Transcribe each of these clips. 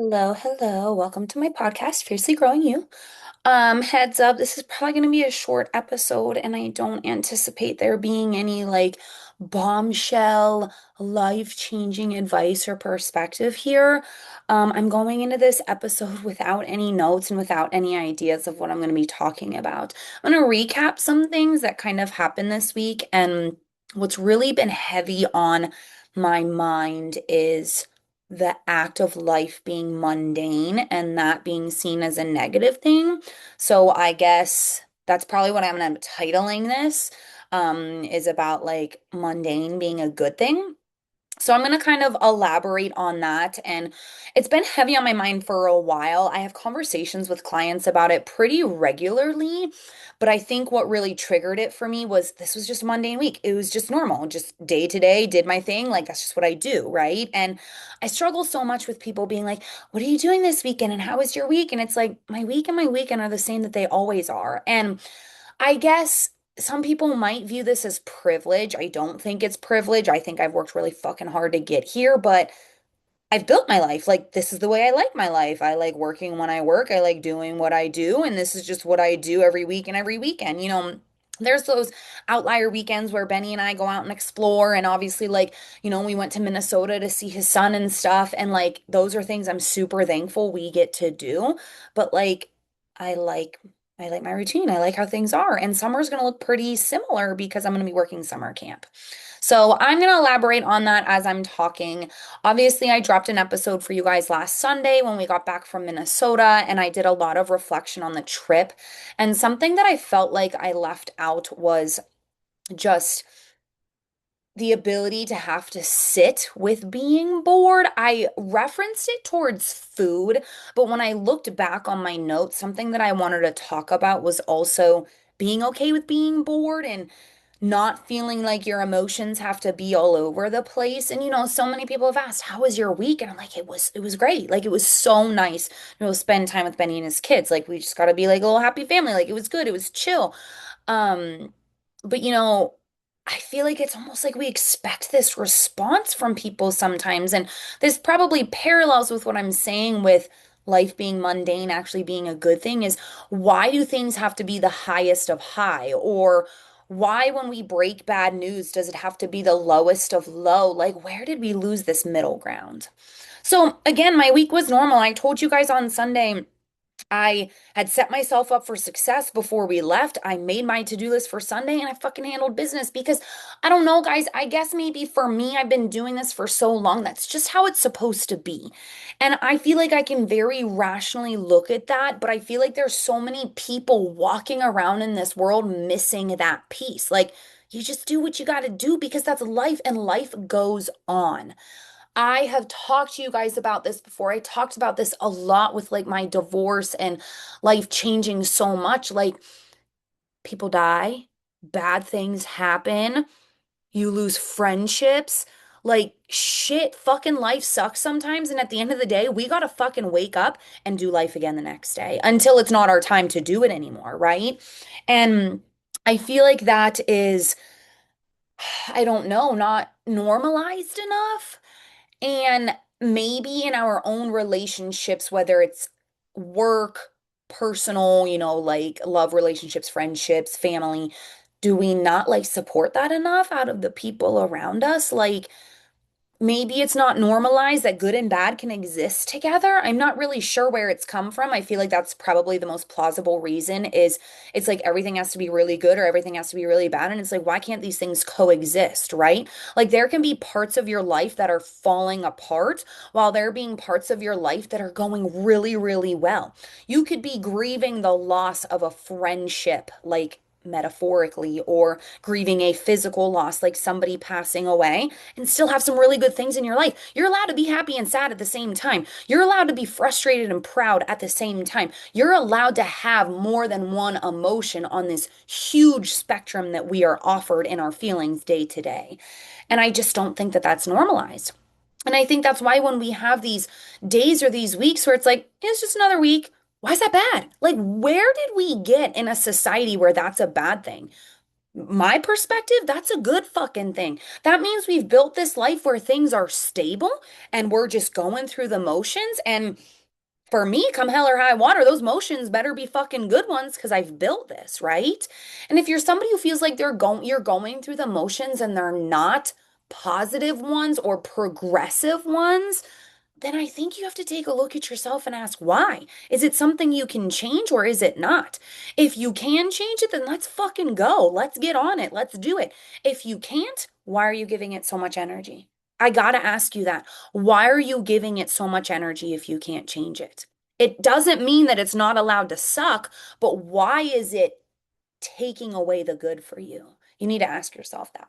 Hello, hello. Welcome to my podcast, Fiercely Growing You. Heads up, this is probably going to be a short episode, and I don't anticipate there being any like bombshell, life-changing advice or perspective here. I'm going into this episode without any notes and without any ideas of what I'm going to be talking about. I'm going to recap some things that kind of happened this week, and what's really been heavy on my mind is the act of life being mundane and that being seen as a negative thing. So I guess that's probably what I'm gonna be titling this, is about like mundane being a good thing. So I'm going to kind of elaborate on that. And it's been heavy on my mind for a while. I have conversations with clients about it pretty regularly. But I think what really triggered it for me was this was just a mundane week. It was just normal, just day to day, did my thing. Like that's just what I do. Right. And I struggle so much with people being like, what are you doing this weekend? And how was your week? And it's like, my week and my weekend are the same that they always are. And I guess some people might view this as privilege. I don't think it's privilege. I think I've worked really fucking hard to get here, but I've built my life. Like, this is the way I like my life. I like working when I work. I like doing what I do. And this is just what I do every week and every weekend. There's those outlier weekends where Benny and I go out and explore. And obviously, like, we went to Minnesota to see his son and stuff. And like, those are things I'm super thankful we get to do. But like, I like. I like my routine. I like how things are. And summer's going to look pretty similar because I'm going to be working summer camp. So I'm going to elaborate on that as I'm talking. Obviously, I dropped an episode for you guys last Sunday when we got back from Minnesota, and I did a lot of reflection on the trip. And something that I felt like I left out was just the ability to have to sit with being bored. I referenced it towards food, but when I looked back on my notes, something that I wanted to talk about was also being okay with being bored and not feeling like your emotions have to be all over the place. And so many people have asked, "How was your week?" And I'm like, it was great. Like it was so nice, spend time with Benny and his kids. Like we just got to be like a little happy family. Like it was good. It was chill. Um, but I feel like it's almost like we expect this response from people sometimes. And this probably parallels with what I'm saying with life being mundane actually being a good thing is why do things have to be the highest of high? Or why, when we break bad news, does it have to be the lowest of low? Like, where did we lose this middle ground? So, again, my week was normal. I told you guys on Sunday. I had set myself up for success before we left. I made my to-do list for Sunday and I fucking handled business because I don't know, guys. I guess maybe for me, I've been doing this for so long. That's just how it's supposed to be. And I feel like I can very rationally look at that, but I feel like there's so many people walking around in this world missing that piece. Like, you just do what you got to do because that's life and life goes on. I have talked to you guys about this before. I talked about this a lot with like my divorce and life changing so much. Like people die, bad things happen, you lose friendships. Like shit, fucking life sucks sometimes. And at the end of the day, we gotta fucking wake up and do life again the next day until it's not our time to do it anymore, right? And I feel like that is, I don't know, not normalized enough. And maybe in our own relationships, whether it's work, personal, like love relationships, friendships, family, do we not like support that enough out of the people around us? Like, maybe it's not normalized that good and bad can exist together. I'm not really sure where it's come from. I feel like that's probably the most plausible reason is it's like everything has to be really good or everything has to be really bad. And it's like, why can't these things coexist, right? Like there can be parts of your life that are falling apart while there being parts of your life that are going really, really well. You could be grieving the loss of a friendship, like metaphorically, or grieving a physical loss, like somebody passing away and still have some really good things in your life. You're allowed to be happy and sad at the same time. You're allowed to be frustrated and proud at the same time. You're allowed to have more than one emotion on this huge spectrum that we are offered in our feelings day to day. And I just don't think that that's normalized. And I think that's why when we have these days or these weeks where it's like, it's just another week, why is that bad? Like, where did we get in a society where that's a bad thing? My perspective, that's a good fucking thing. That means we've built this life where things are stable and we're just going through the motions. And for me, come hell or high water, those motions better be fucking good ones because I've built this, right? And if you're somebody who feels like you're going through the motions and they're not positive ones or progressive ones, then I think you have to take a look at yourself and ask why. Is it something you can change or is it not? If you can change it, then let's fucking go. Let's get on it. Let's do it. If you can't, why are you giving it so much energy? I gotta ask you that. Why are you giving it so much energy if you can't change it? It doesn't mean that it's not allowed to suck, but why is it taking away the good for you? You need to ask yourself that.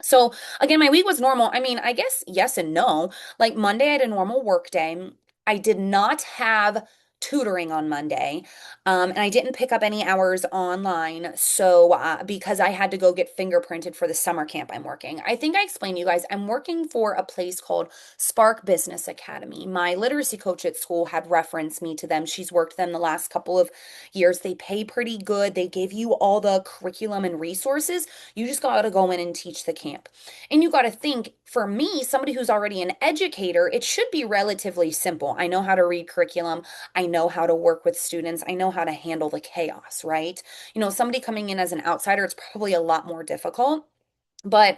So again, my week was normal. I mean, I guess yes and no. Like Monday, I had a normal work day. I did not have tutoring on Monday, and I didn't pick up any hours online. So because I had to go get fingerprinted for the summer camp I'm working. I think I explained to you guys, I'm working for a place called Spark Business Academy. My literacy coach at school had referenced me to them. She's worked them the last couple of years. They pay pretty good. They give you all the curriculum and resources. You just got to go in and teach the camp. And you got to think, for me, somebody who's already an educator, it should be relatively simple. I know how to read curriculum. I know how to work with students. I know how to handle the chaos, right? Somebody coming in as an outsider, it's probably a lot more difficult. But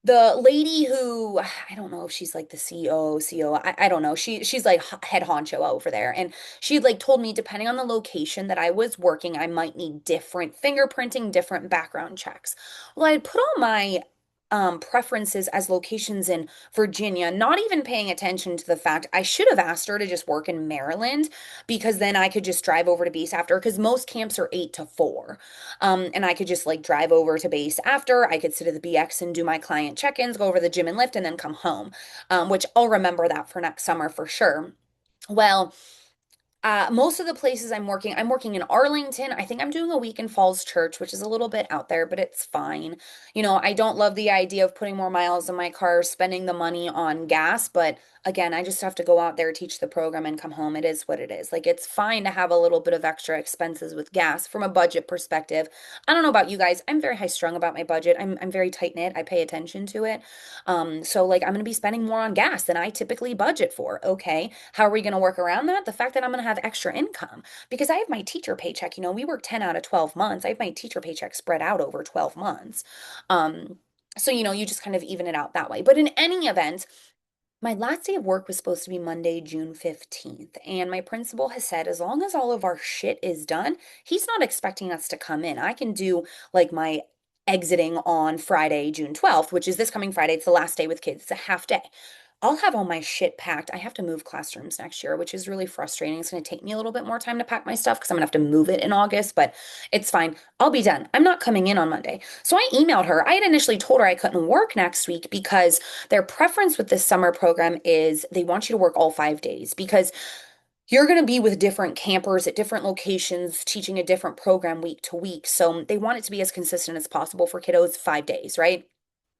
the lady who I don't know if she's like the CEO, CEO, I don't know. She's like head honcho over there. And she like told me depending on the location that I was working, I might need different fingerprinting, different background checks. Well, I had put all my preferences as locations in Virginia, not even paying attention to the fact I should have asked her to just work in Maryland because then I could just drive over to base after because most camps are 8 to 4. And I could just like drive over to base after. I could sit at the BX and do my client check-ins, go over the gym and lift, and then come home, which I'll remember that for next summer for sure. Well, most of the places I'm working in Arlington. I think I'm doing a week in Falls Church, which is a little bit out there, but it's fine. I don't love the idea of putting more miles in my car, spending the money on gas, but again, I just have to go out there, teach the program, and come home. It is what it is. Like, it's fine to have a little bit of extra expenses with gas from a budget perspective. I don't know about you guys. I'm very high strung about my budget. I'm very tight knit. I pay attention to it. So like I'm going to be spending more on gas than I typically budget for. Okay. How are we going to work around that? The fact that I'm going to have extra income because I have my teacher paycheck. We work 10 out of 12 months. I have my teacher paycheck spread out over 12 months. So you just kind of even it out that way. But in any event, my last day of work was supposed to be Monday, June 15th, and my principal has said as long as all of our shit is done, he's not expecting us to come in. I can do like my exiting on Friday, June 12th, which is this coming Friday. It's the last day with kids. It's a half day. I'll have all my shit packed. I have to move classrooms next year, which is really frustrating. It's going to take me a little bit more time to pack my stuff because I'm going to have to move it in August, but it's fine. I'll be done. I'm not coming in on Monday. So I emailed her. I had initially told her I couldn't work next week because their preference with this summer program is they want you to work all 5 days because you're going to be with different campers at different locations, teaching a different program week to week. So they want it to be as consistent as possible for kiddos 5 days, right?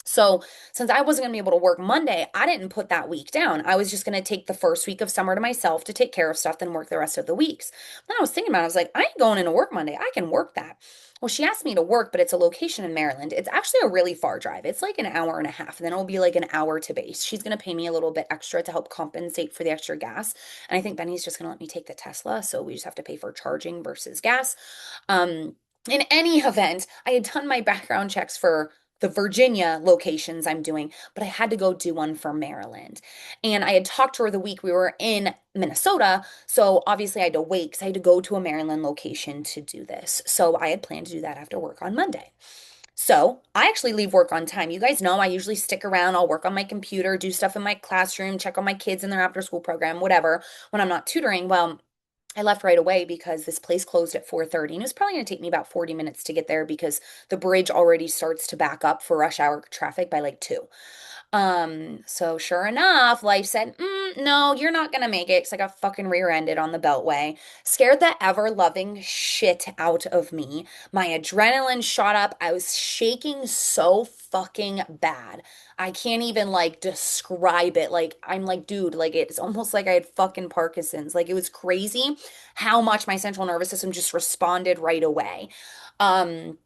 So, since I wasn't going to be able to work Monday, I didn't put that week down. I was just going to take the first week of summer to myself to take care of stuff, then work the rest of the weeks. Then I was thinking about it, I was like, I ain't going into work Monday. I can work that. Well, she asked me to work, but it's a location in Maryland. It's actually a really far drive. It's like an hour and a half, and then it'll be like an hour to base. She's going to pay me a little bit extra to help compensate for the extra gas. And I think Benny's just going to let me take the Tesla. So we just have to pay for charging versus gas. In any event, I had done my background checks for the Virginia locations I'm doing, but I had to go do one for Maryland. And I had talked to her the week we were in Minnesota. So obviously I had to wait because I had to go to a Maryland location to do this. So I had planned to do that after work on Monday. So I actually leave work on time. You guys know I usually stick around. I'll work on my computer, do stuff in my classroom, check on my kids in their after school program, whatever, when I'm not tutoring. Well, I left right away because this place closed at 4:30 and it was probably going to take me about 40 minutes to get there because the bridge already starts to back up for rush hour traffic by like 2. So sure enough, life said, no, you're not gonna make it because I got fucking rear-ended on the Beltway. Scared the ever-loving shit out of me. My adrenaline shot up. I was shaking so fucking bad. I can't even like describe it. Like, I'm like, dude, like it's almost like I had fucking Parkinson's. Like, it was crazy how much my central nervous system just responded right away. Um,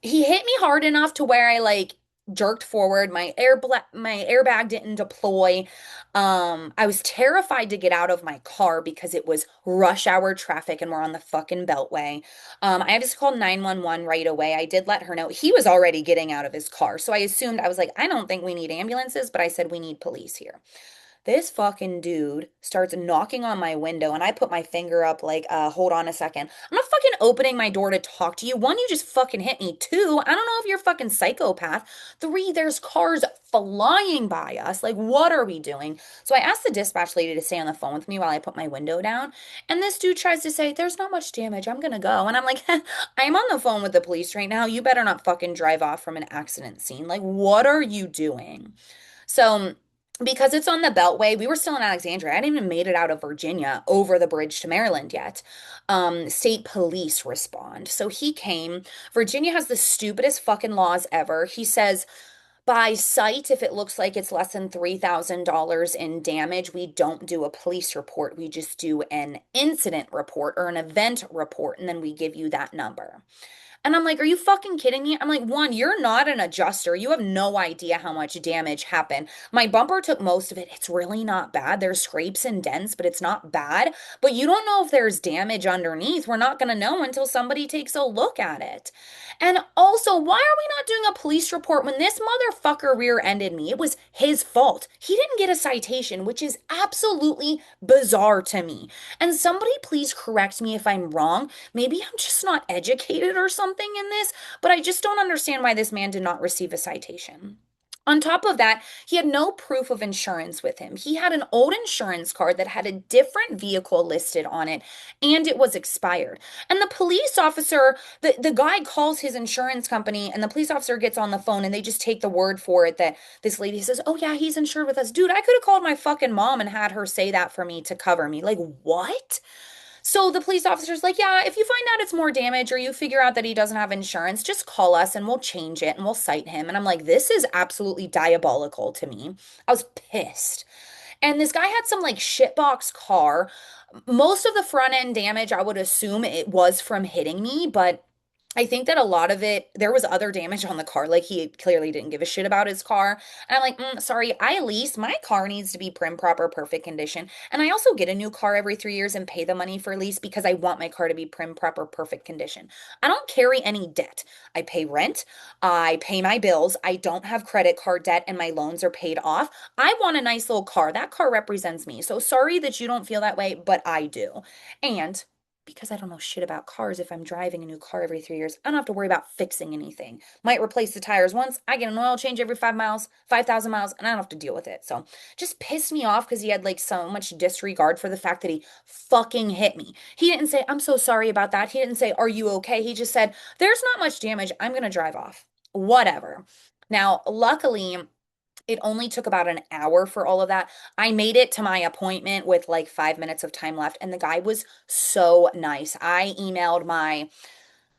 He hit me hard enough to where I like jerked forward. My airbag didn't deploy. I was terrified to get out of my car because it was rush hour traffic and we're on the fucking beltway. I just called 911 right away. I did let her know he was already getting out of his car. So I assumed I was like, I don't think we need ambulances, but I said we need police here. This fucking dude starts knocking on my window, and I put my finger up, like, hold on a second. I'm not fucking opening my door to talk to you. One, you just fucking hit me. Two, I don't know if you're a fucking psychopath. Three, there's cars flying by us. Like, what are we doing? So I asked the dispatch lady to stay on the phone with me while I put my window down. And this dude tries to say, there's not much damage. I'm gonna go. And I'm like, I'm on the phone with the police right now. You better not fucking drive off from an accident scene. Like, what are you doing? So, because it's on the Beltway, we were still in Alexandria. I hadn't even made it out of Virginia over the bridge to Maryland yet. State police respond. So he came. Virginia has the stupidest fucking laws ever. He says, by sight, if it looks like it's less than $3,000 in damage, we don't do a police report. We just do an incident report or an event report, and then we give you that number. And I'm like, are you fucking kidding me? I'm like, one, you're not an adjuster. You have no idea how much damage happened. My bumper took most of it. It's really not bad. There's scrapes and dents, but it's not bad. But you don't know if there's damage underneath. We're not going to know until somebody takes a look at it. And also, why are we not doing a police report when this motherfucker rear-ended me? It was his fault. He didn't get a citation, which is absolutely bizarre to me. And somebody please correct me if I'm wrong. Maybe I'm just not educated or something in this, but I just don't understand why this man did not receive a citation. On top of that, he had no proof of insurance with him. He had an old insurance card that had a different vehicle listed on it, and it was expired. And the police officer, the guy calls his insurance company, and the police officer gets on the phone, and they just take the word for it that this lady says, oh, yeah, he's insured with us. Dude, I could have called my fucking mom and had her say that for me to cover me. Like, what? So the police officer's like, yeah, if you find out it's more damage or you figure out that he doesn't have insurance, just call us and we'll change it and we'll cite him. And I'm like, this is absolutely diabolical to me. I was pissed. And this guy had some like shitbox car. Most of the front end damage, I would assume it was from hitting me, but I think that a lot of it, there was other damage on the car. Like he clearly didn't give a shit about his car. And I'm like, sorry, I lease. My car needs to be prim, proper, perfect condition. And I also get a new car every 3 years and pay the money for lease because I want my car to be prim, proper, perfect condition. I don't carry any debt. I pay rent. I pay my bills. I don't have credit card debt and my loans are paid off. I want a nice little car. That car represents me. So sorry that you don't feel that way, but I do. And because I don't know shit about cars, if I'm driving a new car every 3 years, I don't have to worry about fixing anything. Might replace the tires once. I get an oil change every 5 miles, 5,000 miles, and I don't have to deal with it. So just pissed me off because he had like so much disregard for the fact that he fucking hit me. He didn't say, I'm so sorry about that. He didn't say, are you okay? He just said, there's not much damage. I'm going to drive off. Whatever. Now, luckily, it only took about an hour for all of that. I made it to my appointment with like 5 minutes of time left, and the guy was so nice. I emailed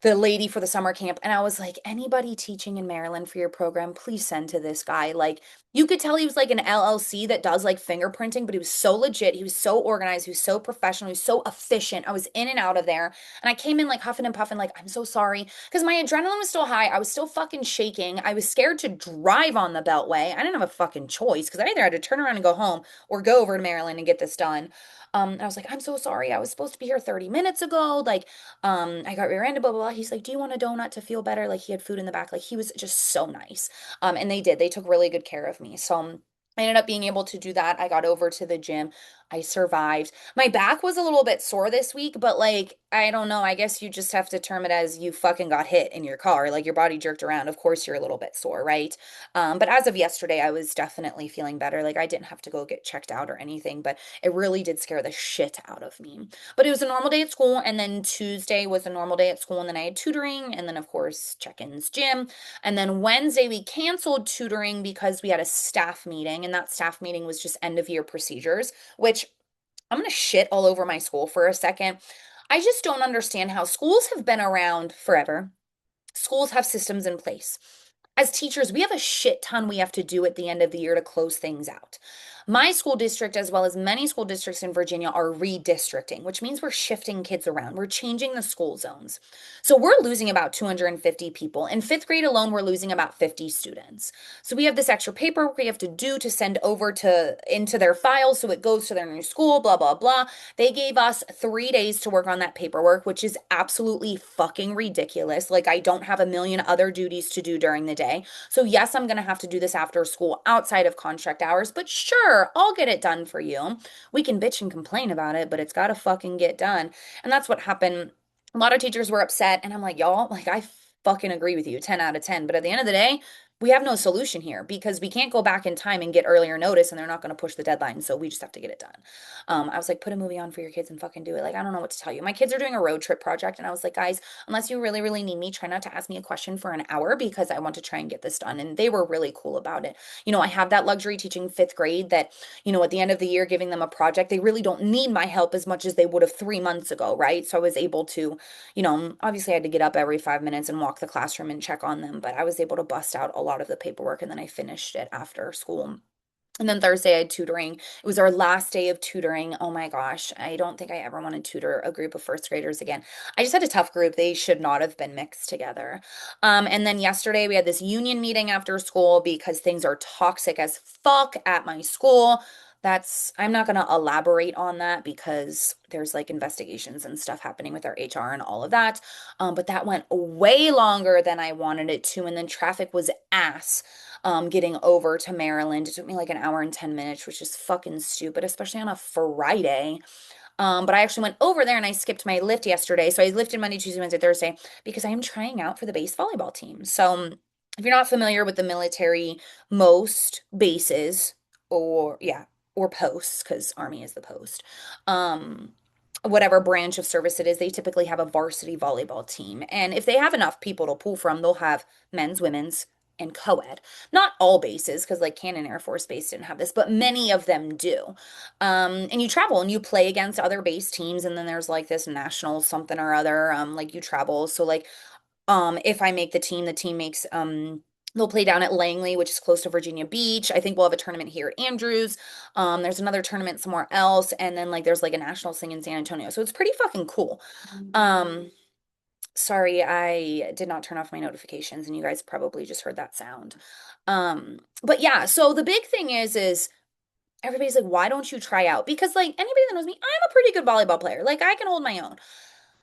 the lady for the summer camp and I was like, anybody teaching in Maryland for your program, please send to this guy. Like, you could tell he was like an LLC that does like fingerprinting, but he was so legit. He was so organized. He was so professional. He was so efficient. I was in and out of there. And I came in like huffing and puffing, like, I'm so sorry. Because my adrenaline was still high. I was still fucking shaking. I was scared to drive on the Beltway. I didn't have a fucking choice because I either had to turn around and go home or go over to Maryland and get this done. And I was like, I'm so sorry. I was supposed to be here 30 minutes ago. Like, I got rear-ended, blah, blah, blah. He's like, do you want a donut to feel better? Like he had food in the back. Like he was just so nice. And they did. They took really good care of me. So I ended up being able to do that. I got over to the gym. I survived. My back was a little bit sore this week, but like, I don't know. I guess you just have to term it as you fucking got hit in your car. Like your body jerked around. Of course, you're a little bit sore, right? But as of yesterday, I was definitely feeling better. Like I didn't have to go get checked out or anything, but it really did scare the shit out of me. But it was a normal day at school, and then Tuesday was a normal day at school, and then I had tutoring, and then of course check-ins gym. And then Wednesday we canceled tutoring because we had a staff meeting, and that staff meeting was just end of year procedures, which I'm gonna shit all over my school for a second. I just don't understand how schools have been around forever. Schools have systems in place. As teachers, we have a shit ton we have to do at the end of the year to close things out. My school district, as well as many school districts in Virginia, are redistricting, which means we're shifting kids around. We're changing the school zones. So we're losing about 250 people. In fifth grade alone, we're losing about 50 students. So we have this extra paperwork we have to do to send over to into their files so it goes to their new school, blah, blah, blah. They gave us 3 days to work on that paperwork, which is absolutely fucking ridiculous. Like, I don't have a million other duties to do during the day. So, yes, I'm going to have to do this after school outside of contract hours, but sure, I'll get it done for you. We can bitch and complain about it, but it's got to fucking get done. And that's what happened. A lot of teachers were upset, and I'm like, y'all, like, I fucking agree with you, 10 out of 10. But at the end of the day, we have no solution here because we can't go back in time and get earlier notice, and they're not going to push the deadline. So we just have to get it done. I was like, put a movie on for your kids and fucking do it. Like, I don't know what to tell you. My kids are doing a road trip project, and I was like, guys, unless you really, really need me, try not to ask me a question for an hour because I want to try and get this done. And they were really cool about it. I have that luxury teaching fifth grade that, at the end of the year, giving them a project, they really don't need my help as much as they would have 3 months ago, right? So I was able to, obviously I had to get up every 5 minutes and walk the classroom and check on them, but I was able to bust out a lot of the paperwork and then I finished it after school. And then Thursday, I had tutoring. It was our last day of tutoring. Oh my gosh. I don't think I ever want to tutor a group of first graders again. I just had a tough group. They should not have been mixed together. And then yesterday, we had this union meeting after school because things are toxic as fuck at my school. I'm not going to elaborate on that because there's like investigations and stuff happening with our HR and all of that. But that went way longer than I wanted it to. And then traffic was ass getting over to Maryland. It took me like an hour and 10 minutes, which is fucking stupid, especially on a Friday. But I actually went over there and I skipped my lift yesterday. So I lifted Monday, Tuesday, Wednesday, Thursday because I am trying out for the base volleyball team. So if you're not familiar with the military, most bases or posts, because Army is the post, um, whatever branch of service it is, they typically have a varsity volleyball team. And if they have enough people to pull from, they'll have men's, women's, and co-ed. Not all bases, because like Cannon Air Force Base didn't have this, but many of them do. And you travel and you play against other base teams, and then there's like this national something or other, like you travel. So like if I make the team makes they'll play down at Langley, which is close to Virginia Beach. I think we'll have a tournament here at Andrews. There's another tournament somewhere else, and then like there's like a national thing in San Antonio. So it's pretty fucking cool. Um, Sorry, I did not turn off my notifications, and you guys probably just heard that sound. But yeah, so the big thing is everybody's like, why don't you try out? Because like anybody that knows me, I'm a pretty good volleyball player. Like I can hold my own.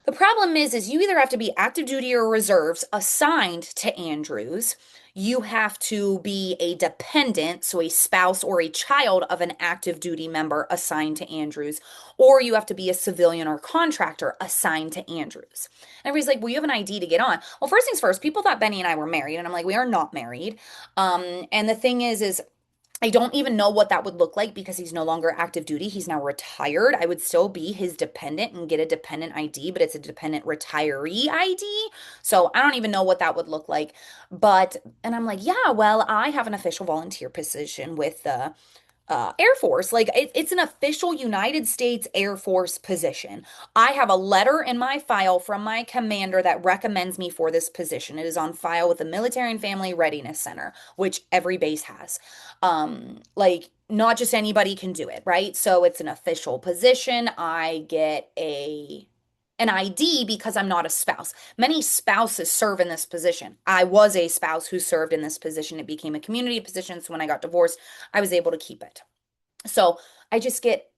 The problem is you either have to be active duty or reserves assigned to Andrews. You have to be a dependent, so a spouse or a child of an active duty member assigned to Andrews, or you have to be a civilian or contractor assigned to Andrews. And everybody's like, well, you have an ID to get on. Well, first things first, people thought Benny and I were married, and I'm like, we are not married. And the thing is I don't even know what that would look like because he's no longer active duty. He's now retired. I would still be his dependent and get a dependent ID, but it's a dependent retiree ID. So I don't even know what that would look like. And I'm like, yeah, well, I have an official volunteer position with the Air Force. Like it's an official United States Air Force position. I have a letter in my file from my commander that recommends me for this position. It is on file with the Military and Family Readiness Center, which every base has. Like not just anybody can do it, right? So it's an official position. I get an ID because I'm not a spouse. Many spouses serve in this position. I was a spouse who served in this position. It became a community position. So when I got divorced, I was able to keep it. So I just get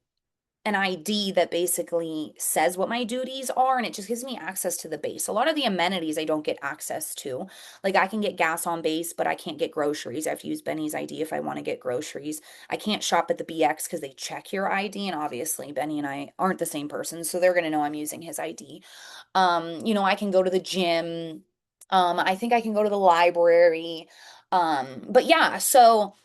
an ID that basically says what my duties are, and it just gives me access to the base. A lot of the amenities I don't get access to. Like I can get gas on base, but I can't get groceries. I have to use Benny's ID if I want to get groceries. I can't shop at the BX because they check your ID, and obviously Benny and I aren't the same person, so they're gonna know I'm using his ID. I can go to the gym. I think I can go to the library. But yeah, so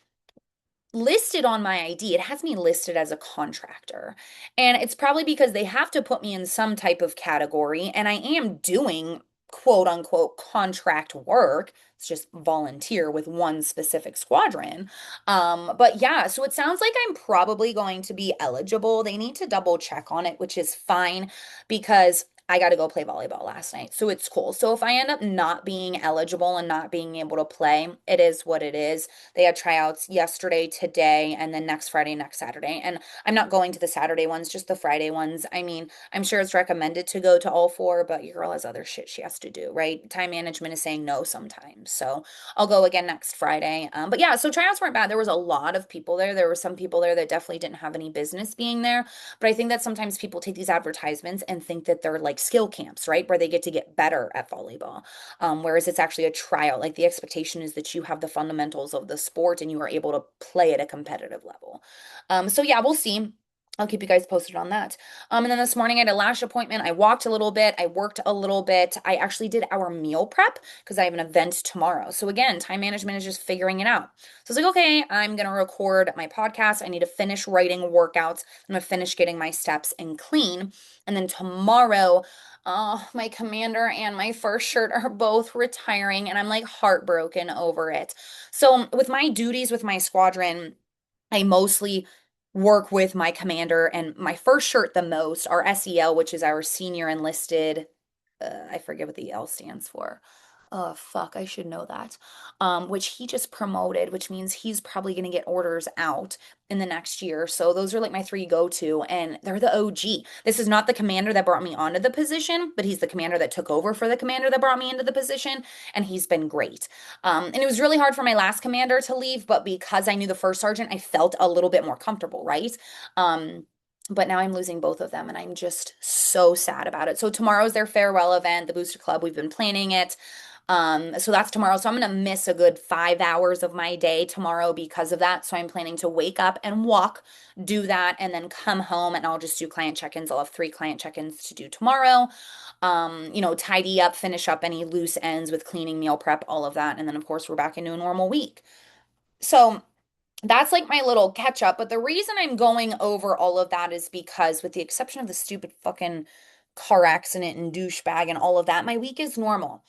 listed on my ID, it has me listed as a contractor. And it's probably because they have to put me in some type of category, and I am doing quote unquote contract work. It's just volunteer with one specific squadron. But yeah, so it sounds like I'm probably going to be eligible. They need to double check on it, which is fine because I got to go play volleyball last night. So it's cool. So if I end up not being eligible and not being able to play, it is what it is. They had tryouts yesterday, today, and then next Friday, next Saturday. And I'm not going to the Saturday ones, just the Friday ones. I mean, I'm sure it's recommended to go to all four, but your girl has other shit she has to do, right? Time management is saying no sometimes. So I'll go again next Friday. But yeah, so tryouts weren't bad. There was a lot of people there. There were some people there that definitely didn't have any business being there. But I think that sometimes people take these advertisements and think that they're like skill camps, right? Where they get to get better at volleyball. Whereas it's actually a tryout. Like the expectation is that you have the fundamentals of the sport and you are able to play at a competitive level. So yeah, we'll see. I'll keep you guys posted on that. And then this morning I had a lash appointment. I walked a little bit. I worked a little bit. I actually did our meal prep because I have an event tomorrow. So again, time management is just figuring it out. So I was like, okay, I'm going to record my podcast. I need to finish writing workouts. I'm going to finish getting my steps in clean. And then tomorrow, my commander and my first shirt are both retiring, and I'm like heartbroken over it. So with my duties with my squadron, I mostly work with my commander and my first shirt the most, our SEL, which is our senior enlisted. I forget what the L stands for. Oh, fuck, I should know that. Which he just promoted, which means he's probably going to get orders out in the next year. So those are like my three go-to, and they're the OG. This is not the commander that brought me onto the position, but he's the commander that took over for the commander that brought me into the position, and he's been great. And it was really hard for my last commander to leave, but because I knew the first sergeant, I felt a little bit more comfortable, right? But now I'm losing both of them, and I'm just so sad about it. So tomorrow's their farewell event, the Booster Club. We've been planning it. So that's tomorrow. So I'm gonna miss a good 5 hours of my day tomorrow because of that. So I'm planning to wake up and walk, do that, and then come home and I'll just do client check-ins. I'll have 3 client check-ins to do tomorrow. Tidy up, finish up any loose ends with cleaning, meal prep, all of that. And then of course we're back into a normal week. So that's like my little catch up. But the reason I'm going over all of that is because, with the exception of the stupid fucking car accident and douchebag and all of that, my week is normal.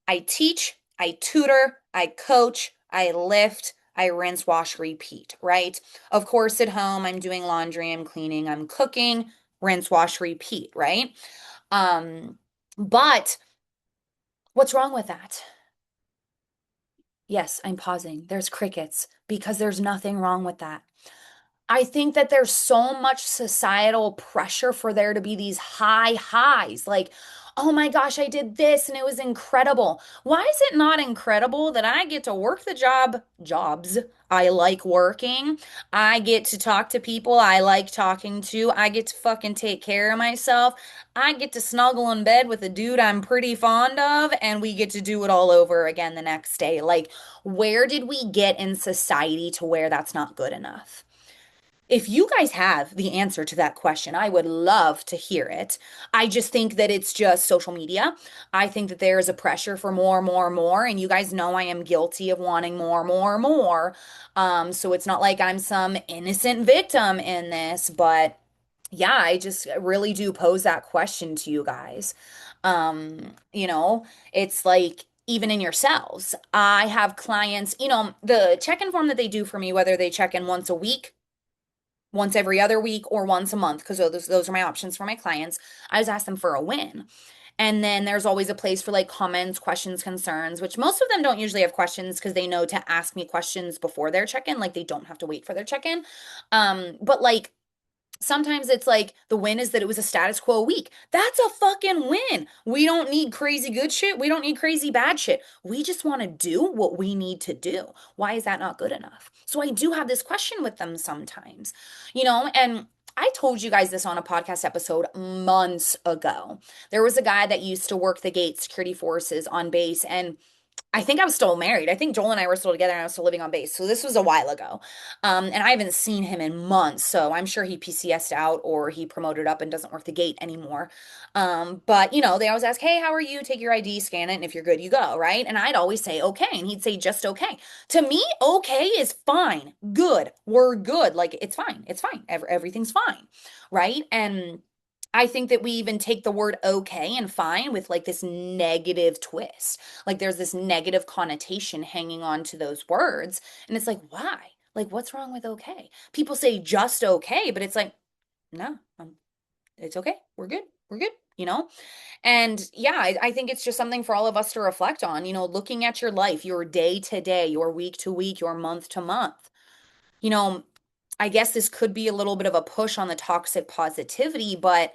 I teach, I tutor, I coach, I lift, I rinse, wash, repeat, right? Of course, at home, I'm doing laundry, I'm cleaning, I'm cooking, rinse, wash, repeat, right? Um, but what's wrong with that? Yes, I'm pausing. There's crickets because there's nothing wrong with that. I think that there's so much societal pressure for there to be these high highs. Like, oh my gosh, I did this and it was incredible. Why is it not incredible that I get to work the jobs I like working? I get to talk to people I like talking to. I get to fucking take care of myself. I get to snuggle in bed with a dude I'm pretty fond of, and we get to do it all over again the next day. Like, where did we get in society to where that's not good enough? If you guys have the answer to that question, I would love to hear it. I just think that it's just social media. I think that there is a pressure for more, more, more. And you guys know I am guilty of wanting more, more, more. So it's not like I'm some innocent victim in this, but yeah, I just really do pose that question to you guys. It's like, even in yourselves, I have clients, the check-in form that they do for me, whether they check in once a week, once every other week, or once a month, because those are my options for my clients. I just ask them for a win. And then there's always a place for like comments, questions, concerns, which most of them don't usually have questions because they know to ask me questions before their check-in. Like they don't have to wait for their check-in. But like sometimes it's like the win is that it was a status quo week. That's a fucking win. We don't need crazy good shit. We don't need crazy bad shit. We just want to do what we need to do. Why is that not good enough? So I do have this question with them sometimes, and I told you guys this on a podcast episode months ago. There was a guy that used to work the gate security forces on base, and I think I was still married. I think Joel and I were still together and I was still living on base. So this was a while ago. And I haven't seen him in months. So I'm sure he PCS'd out or he promoted up and doesn't work the gate anymore. But they always ask, hey, how are you? Take your ID, scan it, and if you're good, you go, right? And I'd always say, okay. And he'd say, just okay. To me, okay is fine. Good. We're good. Like it's fine. It's fine. Everything's fine. Right. And I think that we even take the word okay and fine with like this negative twist. Like there's this negative connotation hanging on to those words. And it's like, why? Like, what's wrong with okay? People say just okay, but it's like, no, it's okay. We're good. We're good. you know? And yeah, I think it's just something for all of us to reflect on, looking at your life, your day to day, your week to week, your month to month. You know, I guess this could be a little bit of a push on the toxic positivity, but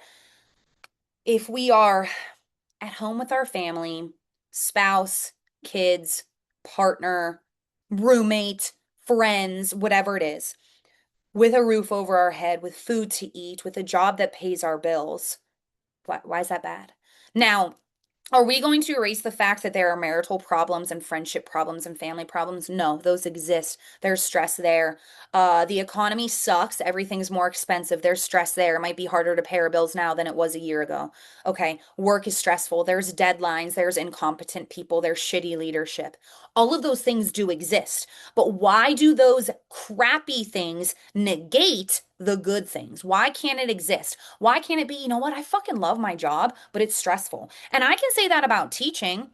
if we are at home with our family, spouse, kids, partner, roommate, friends, whatever it is, with a roof over our head, with food to eat, with a job that pays our bills, why is that bad? Now, are we going to erase the fact that there are marital problems and friendship problems and family problems? No, those exist. There's stress there. The economy sucks. Everything's more expensive. There's stress there. It might be harder to pay our bills now than it was a year ago. Okay, work is stressful. There's deadlines. There's incompetent people. There's shitty leadership. All of those things do exist. But why do those crappy things negate the good things? Why can't it exist? Why can't it be, you know what? I fucking love my job, but it's stressful. And I can say that about teaching.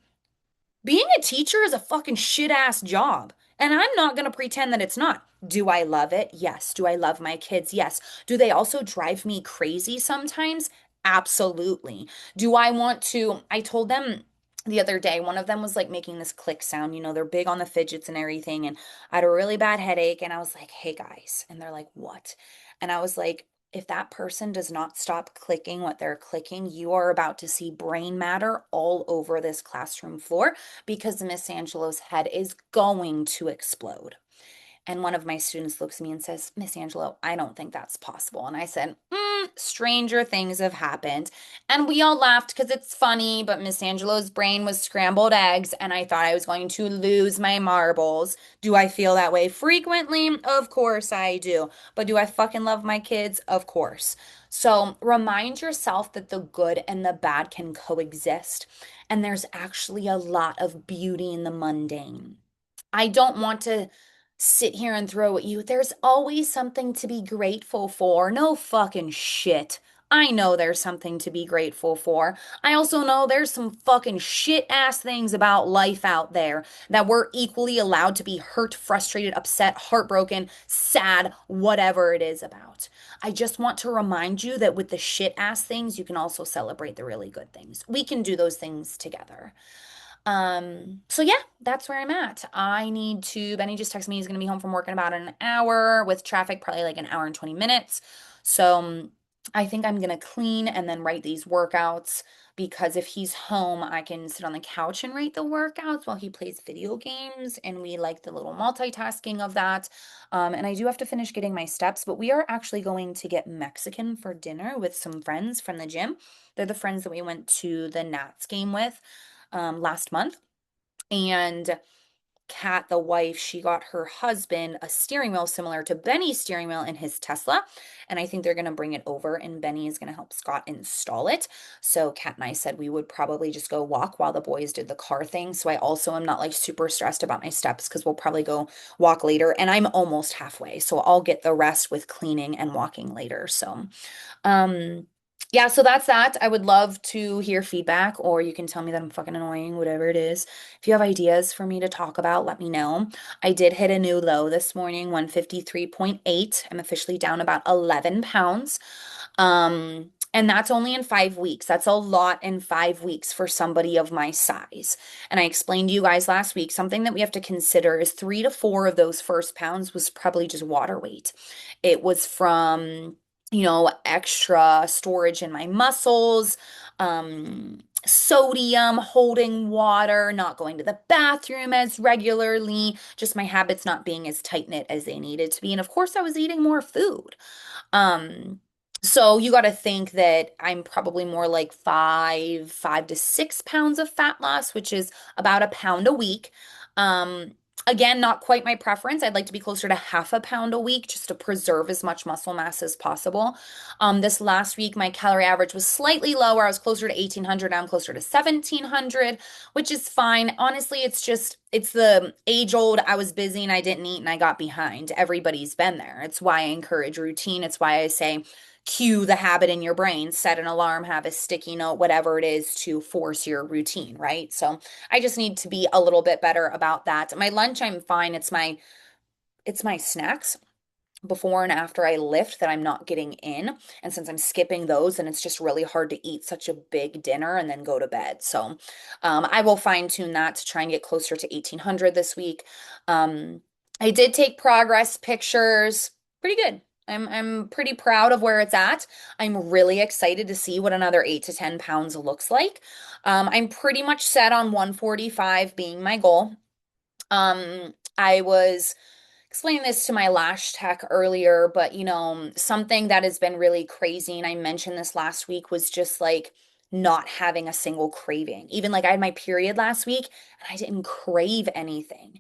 Being a teacher is a fucking shit ass job. And I'm not going to pretend that it's not. Do I love it? Yes. Do I love my kids? Yes. Do they also drive me crazy sometimes? Absolutely. Do I want to? I told them the other day, one of them was like making this click sound. They're big on the fidgets and everything. And I had a really bad headache. And I was like, hey guys. And they're like, what? And I was like, if that person does not stop clicking what they're clicking, you are about to see brain matter all over this classroom floor because Miss Angelo's head is going to explode. And one of my students looks at me and says, Miss Angelo, I don't think that's possible. And I said, stranger things have happened. And we all laughed because it's funny, but Miss Angelo's brain was scrambled eggs, and I thought I was going to lose my marbles. Do I feel that way frequently? Of course I do. But do I fucking love my kids? Of course. So remind yourself that the good and the bad can coexist. And there's actually a lot of beauty in the mundane. I don't want to sit here and throw at you. There's always something to be grateful for. No fucking shit. I know there's something to be grateful for. I also know there's some fucking shit ass things about life out there that we're equally allowed to be hurt, frustrated, upset, heartbroken, sad, whatever it is about. I just want to remind you that with the shit ass things, you can also celebrate the really good things. We can do those things together. So yeah, that's where I'm at. Benny just texted me he's gonna be home from work in about an hour with traffic, probably like an hour and 20 minutes. So I think I'm gonna clean and then write these workouts because if he's home, I can sit on the couch and write the workouts while he plays video games, and we like the little multitasking of that. And I do have to finish getting my steps, but we are actually going to get Mexican for dinner with some friends from the gym. They're the friends that we went to the Nats game with last month. And Kat, the wife, she got her husband a steering wheel similar to Benny's steering wheel in his Tesla. And I think they're going to bring it over, and Benny is going to help Scott install it. So Kat and I said we would probably just go walk while the boys did the car thing. So I also am not like super stressed about my steps because we'll probably go walk later. And I'm almost halfway. So I'll get the rest with cleaning and walking later. So um, yeah, so that's that. I would love to hear feedback, or you can tell me that I'm fucking annoying, whatever it is. If you have ideas for me to talk about, let me know. I did hit a new low this morning, 153.8. I'm officially down about 11 pounds. And that's only in 5 weeks. That's a lot in 5 weeks for somebody of my size. And I explained to you guys last week, something that we have to consider is 3 to 4 of those first pounds was probably just water weight. It was from extra storage in my muscles, sodium, holding water, not going to the bathroom as regularly, just my habits not being as tight knit as they needed to be. And of course, I was eating more food. Um, so you got to think that I'm probably more like 5 to 6 pounds of fat loss, which is about a pound a week. Um, Again, not quite my preference. I'd like to be closer to half a pound a week just to preserve as much muscle mass as possible. This last week, my calorie average was slightly lower. I was closer to 1800. Now I'm closer to 1700, which is fine. Honestly, it's the age old, I was busy and I didn't eat and I got behind. Everybody's been there. It's why I encourage routine. It's why I say, cue the habit in your brain, set an alarm, have a sticky note, whatever it is to force your routine, right? So I just need to be a little bit better about that. My lunch, I'm fine. It's my snacks. before and after I lift that I'm not getting in. And since I'm skipping those, then it's just really hard to eat such a big dinner and then go to bed. So I will fine tune that to try and get closer to 1800 this week. Um, I did take progress pictures. Pretty good. I'm pretty proud of where it's at. I'm really excited to see what another 8 to 10 pounds looks like. I'm pretty much set on 145 being my goal. I was explaining this to my lash tech earlier, but something that has been really crazy, and I mentioned this last week, was just like not having a single craving. Even like I had my period last week and I didn't crave anything.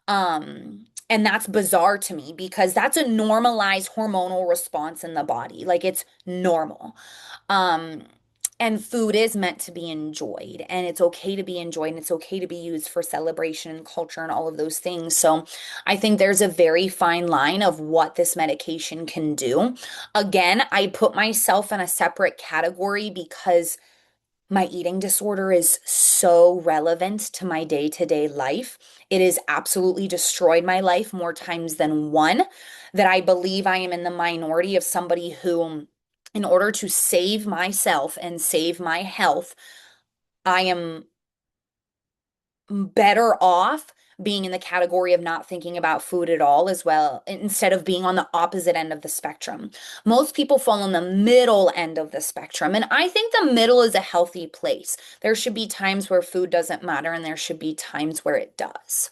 And that's bizarre to me because that's a normalized hormonal response in the body. Like it's normal. Um, and food is meant to be enjoyed, and it's okay to be enjoyed, and it's okay to be used for celebration and culture and all of those things. So I think there's a very fine line of what this medication can do. Again, I put myself in a separate category because my eating disorder is so relevant to my day-to-day life. It has absolutely destroyed my life more times than one, that I believe I am in the minority of somebody who, in order to save myself and save my health, I am better off being in the category of not thinking about food at all as well, instead of being on the opposite end of the spectrum. Most people fall on the middle end of the spectrum, and I think the middle is a healthy place. There should be times where food doesn't matter, and there should be times where it does.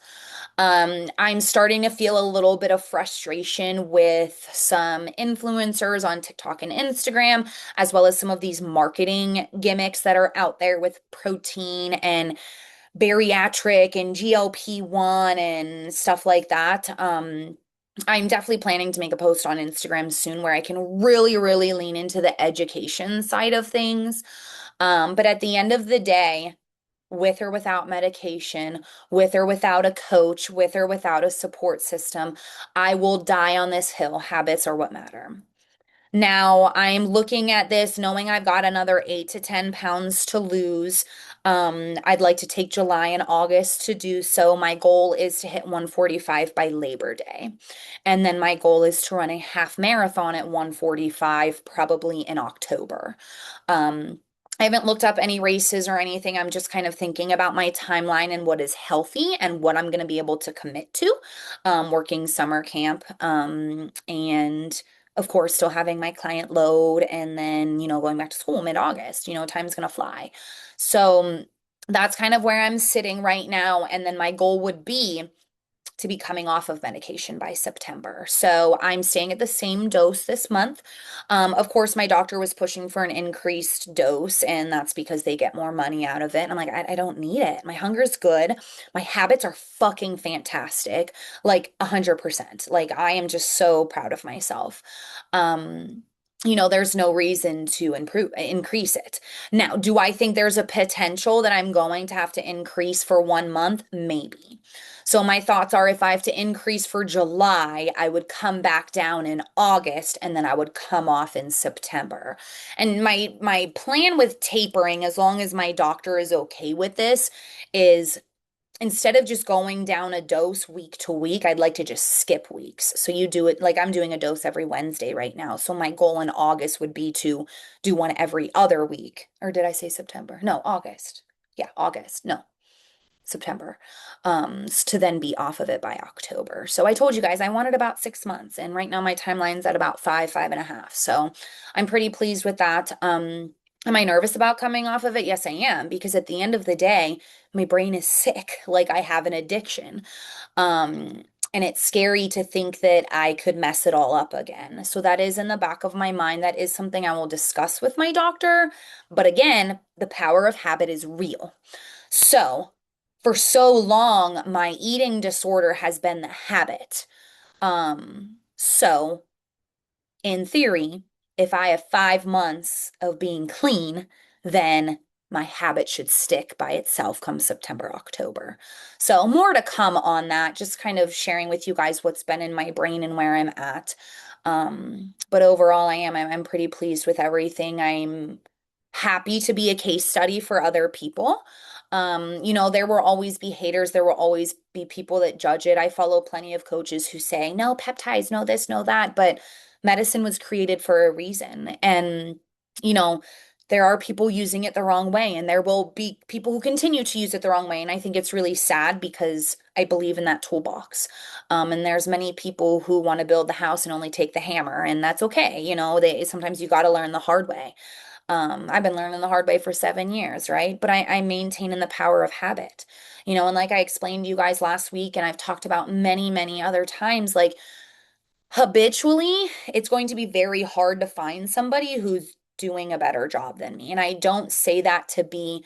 I'm starting to feel a little bit of frustration with some influencers on TikTok and Instagram, as well as some of these marketing gimmicks that are out there with protein and bariatric and GLP-1 and stuff like that. I'm definitely planning to make a post on Instagram soon where I can really, really lean into the education side of things. But at the end of the day, with or without medication, with or without a coach, with or without a support system, I will die on this hill. Habits are what matter. Now I'm looking at this knowing I've got another 8 to 10 pounds to lose. I'd like to take July and August to do so. My goal is to hit 145 by Labor Day. And then my goal is to run a half marathon at 145, probably in October. I haven't looked up any races or anything. I'm just kind of thinking about my timeline and what is healthy and what I'm going to be able to commit to, working summer camp, and of course, still having my client load and then, going back to school mid-August, time's gonna fly. So that's kind of where I'm sitting right now. And then my goal would be to be coming off of medication by September. So I'm staying at the same dose this month. Of course, my doctor was pushing for an increased dose, and that's because they get more money out of it. And I'm like, I don't need it. My hunger's good. My habits are fucking fantastic, like 100%. Like I am just so proud of myself. There's no reason to increase it. Now, do I think there's a potential that I'm going to have to increase for 1 month? Maybe. So my thoughts are if I have to increase for July, I would come back down in August and then I would come off in September. And my plan with tapering, as long as my doctor is okay with this, is instead of just going down a dose week to week, I'd like to just skip weeks. So you do it like I'm doing a dose every Wednesday right now. So my goal in August would be to do one every other week. Or did I say September? No, August. Yeah, August. No, September, to then be off of it by October. So I told you guys I wanted about 6 months, and right now my timeline's at about 5.5. So I'm pretty pleased with that. Am I nervous about coming off of it? Yes, I am, because at the end of the day, my brain is sick, like I have an addiction. Um, and it's scary to think that I could mess it all up again. So that is in the back of my mind. That is something I will discuss with my doctor. But again, the power of habit is real. So, for so long, my eating disorder has been the habit. So in theory, if I have 5 months of being clean, then my habit should stick by itself come September, October. So more to come on that, just kind of sharing with you guys what's been in my brain and where I'm at. But overall, I'm pretty pleased with everything. I'm happy to be a case study for other people. There will always be haters. There will always be people that judge it. I follow plenty of coaches who say, no peptides, no this, no that. But medicine was created for a reason. And, you know, there are people using it the wrong way, and there will be people who continue to use it the wrong way. And I think it's really sad because I believe in that toolbox. And there's many people who want to build the house and only take the hammer, and that's okay. Sometimes you got to learn the hard way. I've been learning the hard way for 7 years, right? But I maintain in the power of habit, and like I explained to you guys last week, and I've talked about many, many other times, like habitually, it's going to be very hard to find somebody who's doing a better job than me. And I don't say that to be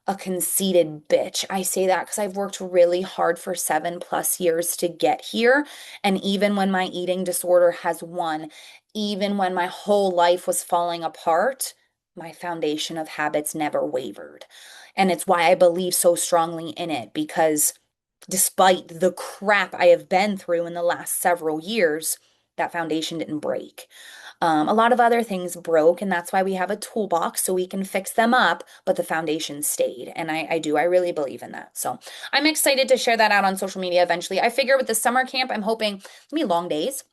a conceited bitch. I say that because I've worked really hard for 7+ years to get here. And even when my eating disorder has won, even when my whole life was falling apart, my foundation of habits never wavered. And it's why I believe so strongly in it, because despite the crap I have been through in the last several years, that foundation didn't break. A lot of other things broke, and that's why we have a toolbox so we can fix them up, but the foundation stayed. And I really believe in that. So I'm excited to share that out on social media eventually. I figure with the summer camp, I'm hoping it's gonna be long days,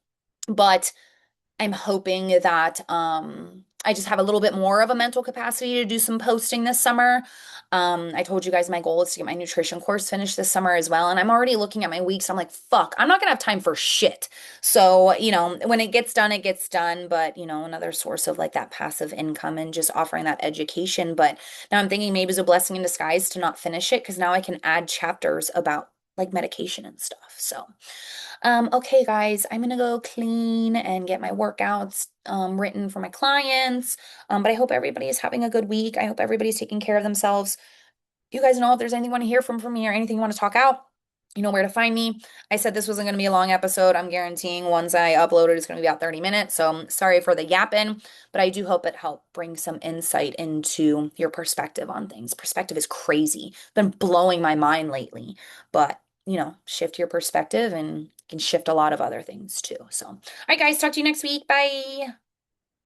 but I'm hoping that I just have a little bit more of a mental capacity to do some posting this summer. I told you guys my goal is to get my nutrition course finished this summer as well. And I'm already looking at my weeks. I'm like, fuck, I'm not gonna have time for shit. So, when it gets done, it gets done. But, another source of like that passive income and just offering that education. But now I'm thinking maybe it's a blessing in disguise to not finish it because now I can add chapters about like medication and stuff. So. Okay, guys, I'm gonna go clean and get my workouts written for my clients. But I hope everybody is having a good week. I hope everybody's taking care of themselves. You guys know if there's anything you want to hear from me or anything you want to talk out, you know where to find me. I said this wasn't going to be a long episode. I'm guaranteeing once I upload it, it's going to be about 30 minutes. So I'm sorry for the yapping, but I do hope it helped bring some insight into your perspective on things. Perspective is crazy. It's been blowing my mind lately, but shift your perspective and you can shift a lot of other things too. So, all right, guys, talk to you next week. Bye.